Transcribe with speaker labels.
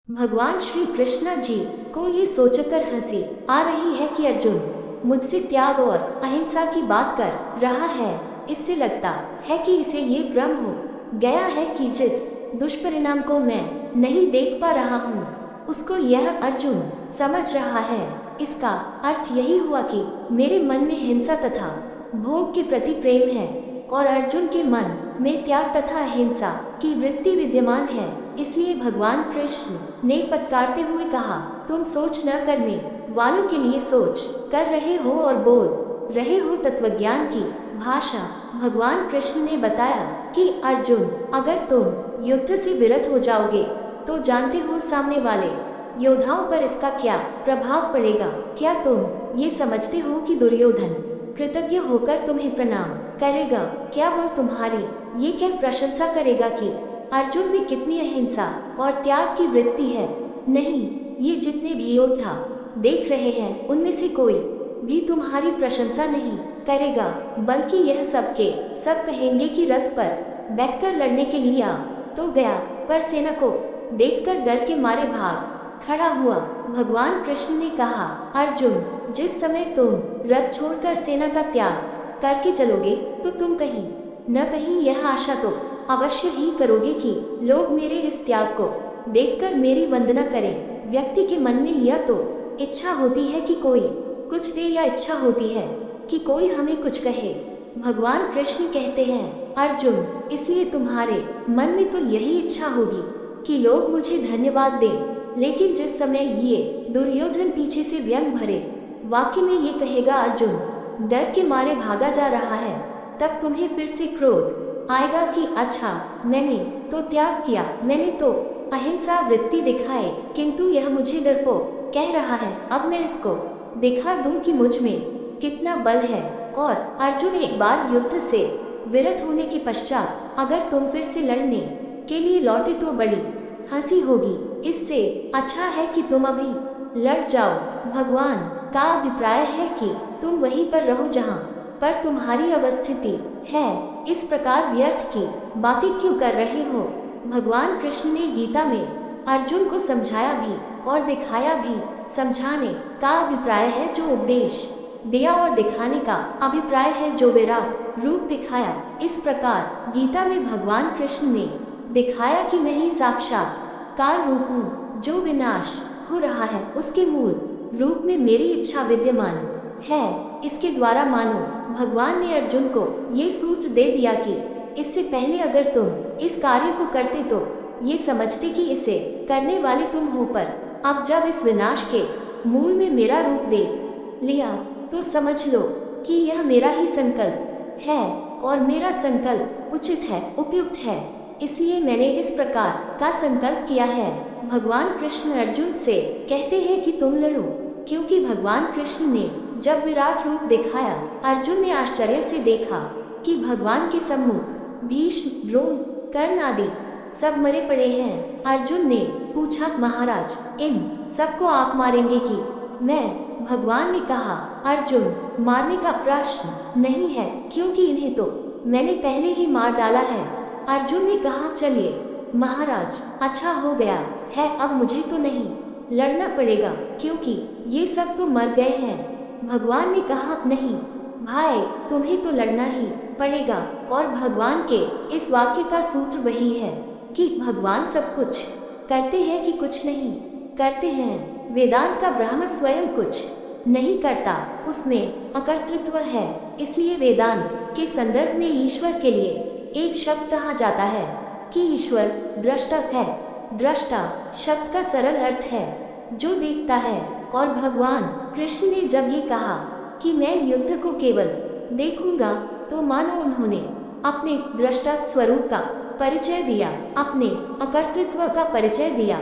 Speaker 1: भगवान श्री कृष्ण जी को ये सोचकर हंसी आ रही है कि अर्जुन मुझसे त्याग और अहिंसा की बात कर रहा है। इससे लगता है कि इसे ये भ्रम हो गया है कि जिस दुष्परिणाम को मैं नहीं देख पा रहा हूँ उसको यह अर्जुन समझ रहा है। इसका अर्थ यही हुआ कि मेरे मन में हिंसा तथा भोग के प्रति प्रेम है और अर्जुन के मन में त्याग तथा अहिंसा की वृत्ति विद्यमान है। इसलिए भगवान कृष्ण ने फटकारते हुए कहा, तुम सोच न करने वालों के लिए सोच कर रहे हो और बोल रहे हो तत्वज्ञान की भाषा। भगवान कृष्ण ने बताया कि अर्जुन, अगर तुम युद्ध से विरत हो जाओगे तो जानते हो सामने वाले योद्धाओं पर इसका क्या प्रभाव पड़ेगा। क्या तुम ये समझते हो कि दुर्योधन कृतज्ञ होकर तुम्हें प्रणाम करेगा? क्या वह तुम्हारी ये क्या प्रशंसा करेगा कि अर्जुन में कितनी अहिंसा और त्याग की वृत्ति है? नहीं, ये जितने भी योद्धा देख रहे हैं उनमें से कोई भी तुम्हारी प्रशंसा नहीं करेगा, बल्कि यह सबके सब कहेंगे कि रथ पर बैठकर लड़ने के लिए आ तो गया, पर सेना को देखकर डर के मारे भाग खड़ा हुआ। भगवान कृष्ण ने कहा, अर्जुन, जिस समय तुम रथ छोड़कर सेना का त्याग करके चलोगे तो तुम कहीं न कहीं यह आशा तो अवश्य ही करोगे कि लोग मेरे इस त्याग को देखकर मेरी वंदना करें। व्यक्ति के मन में यह तो इच्छा होती है कि कोई कुछ दे या इच्छा होती है कि कोई हमें कुछ कहे। भगवान कृष्ण कहते हैं, अर्जुन, इसलिए तुम्हारे मन में तो यही इच्छा होगी कि लोग मुझे धन्यवाद दें। लेकिन जिस समय ये दुर्योधन पीछे से व्यंग भरे वाक्य में ये कहेगा, अर्जुन डर के मारे भागा जा रहा है, तब तुम्हें फिर से क्रोध आएगा कि अच्छा, मैंने तो त्याग किया, मैंने तो अहिंसा वृत्ति दिखाए, किंतु यह मुझे डरपोक कह रहा है। अब मैं इसको दिखा दूं कि मुझ में कितना बल है। और अर्जुन, एक बार युद्ध से विरत होने के पश्चात अगर तुम फिर से लड़ने के लिए लौटे तो बड़ी हंसी होगी। इससे अच्छा है कि तुम अभी लड़ जाओ। भगवान का अभिप्राय है कि तुम वहीं पर रहो जहाँ पर तुम्हारी अवस्थिति है। इस प्रकार व्यर्थ की बातें क्यों कर रहे हो? भगवान कृष्ण ने गीता में अर्जुन को समझाया भी और दिखाया भी। समझाने का अभिप्राय है जो उपदेश दिया और दिखाने का अभिप्राय है जो विराट रूप दिखाया। इस प्रकार गीता में भगवान कृष्ण ने दिखाया कि मैं ही साक्षात काल रूप हूँ। जो विनाश हो रहा है उसके मूल रूप में मेरी इच्छा विद्यमान है। इसके द्वारा मानो भगवान ने अर्जुन को ये सूत्र दे दिया कि इससे पहले अगर तुम इस कार्य को करते तो ये समझते कि इसे करने वाले तुम हो, पर अब जब इस विनाश के मूल में मेरा रूप देख लिया तो समझ लो कि यह मेरा ही संकल्प है और मेरा संकल्प उचित है, उपयुक्त है। इसलिए मैंने इस प्रकार का संकल्प किया है। भगवान कृष्ण अर्जुन से कहते हैं कि तुम लड़ो, क्योंकि भगवान कृष्ण ने जब विराट रूप दिखाया, अर्जुन ने आश्चर्य से देखा कि भगवान के सम्मुख भीष्म, द्रोण, कर्ण आदि सब मरे पड़े हैं। अर्जुन ने पूछा, महाराज, इन सबको आप मारेंगे कि मैं? भगवान ने कहा, अर्जुन, मारने का प्रश्न नहीं है, क्योंकि इन्हें तो मैंने पहले ही मार डाला है। अर्जुन ने कहा, चलिए महाराज, अच्छा हो गया है, अब मुझे तो नहीं लड़ना पड़ेगा, क्योंकि ये सब तो मर गए हैं। भगवान ने कहा, नहीं भाई, तुम्हें तो लड़ना ही पड़ेगा। और भगवान के इस वाक्य का सूत्र वही है कि भगवान सब कुछ करते हैं कि कुछ नहीं करते हैं। वेदांत का ब्रह्म स्वयं कुछ नहीं करता, उसमें अकर्तृत्व है। इसलिए वेदांत के संदर्भ में ईश्वर के लिए एक शब्द कहा जाता है कि ईश्वर दृष्टा है। दृष्टा शब्द का सरल अर्थ है जो देखता है। और भगवान कृष्ण ने जब ये कहा कि मैं युद्ध को केवल देखूंगा, तो मानो उन्होंने अपने दृष्टा स्वरूप का परिचय दिया, अपने अकर्तृत्व का परिचय दिया।